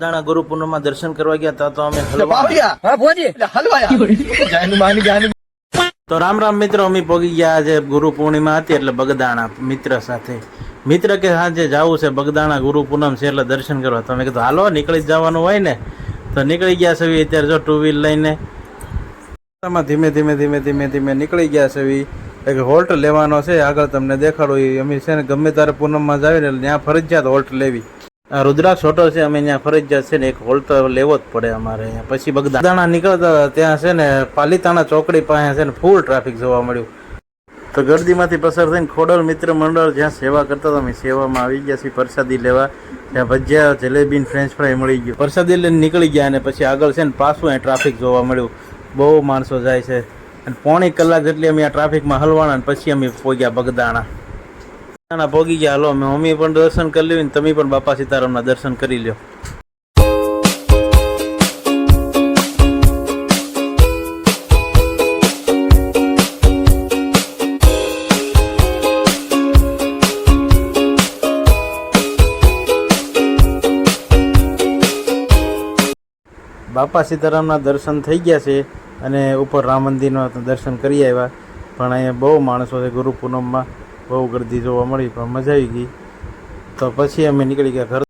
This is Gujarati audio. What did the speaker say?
દાણા ગુરુ પૂનમમાં દર્શન કરવા ગયા હતા તો અમે તો રામ રામ મિત્રો, અમે પહોંચી ગયા આજે ગુરુ પૂર્ણિમા હતી એટલે બગદાણા મિત્ર સાથે. મિત્ર કે સાંજે જવું છે બગદાણા, ગુરુ પૂનમ છે એટલે દર્શન કરવા. તો મેં કીધું હાલો નીકળી જવાનું હોય ને, તો નીકળી ગયા છે. અત્યારે જો ટુ વ્હીલ લઈને ધીમે ધીમે નીકળી ગયા છે. એક હોલ્ટ લેવાનો છે, આગળ તમને દેખાડું. અમે છે ને ગમે ત્યારે પૂનમમાં જાવી ને એટલે ત્યાં ફરજિયાત હોલ્ટ લેવી. આ રુદ્રાક્ષ હોટલ છે, અમે ત્યાં ફરજિયાત છે ને એક હોલ્ટ તો લેવો જ પડે અમારે અહીંયા. પછી બગદાણા નીકળતા ત્યાં છે ને પાલીતાણા ચોકડી પાસે છે ને ફૂલ ટ્રાફિક જોવા મળ્યું. તો ગરદીમાંથી પસાર થઈને ખોડલ મિત્ર મંડળ જ્યાં સેવા કરતા હતા, અમે સેવામાં આવી ગયા છીએ પ્રસાદી લેવા. ત્યાં ભજીયા, જલેબી, ફ્રેન્ચ ફ્રાય મળી ગયું. પ્રસાદી લઈને નીકળી ગયા અને પછી આગળ છે ને પાછું અહીં ટ્રાફિક જોવા મળ્યું. બહુ માણસો જાય છે અને પોણી કલાક જેટલી અમે આ ટ્રાફિકમાં હલવાના અને પછી અમે પહોંચ્યા બગદાણા. પહોંચી ગયા. હાલો મમ્મી પણ દર્શન કરી લેવી ને તમે પણ બાપા સીતારામના દર્શન કરી લ્યો. બાપા સીતારામના દર્શન થઈ ગયા છે અને ઉપર રામ મંદિરના દર્શન કરી આવ્યા. પણ અહીંયા બહુ માણસો છે ગુરુ પૂનમમાં, બહુ ગર્દી જોવા મળી, પણ મજા આવી ગઈ. તો પછી અમે નીકળી ગયા ઘર.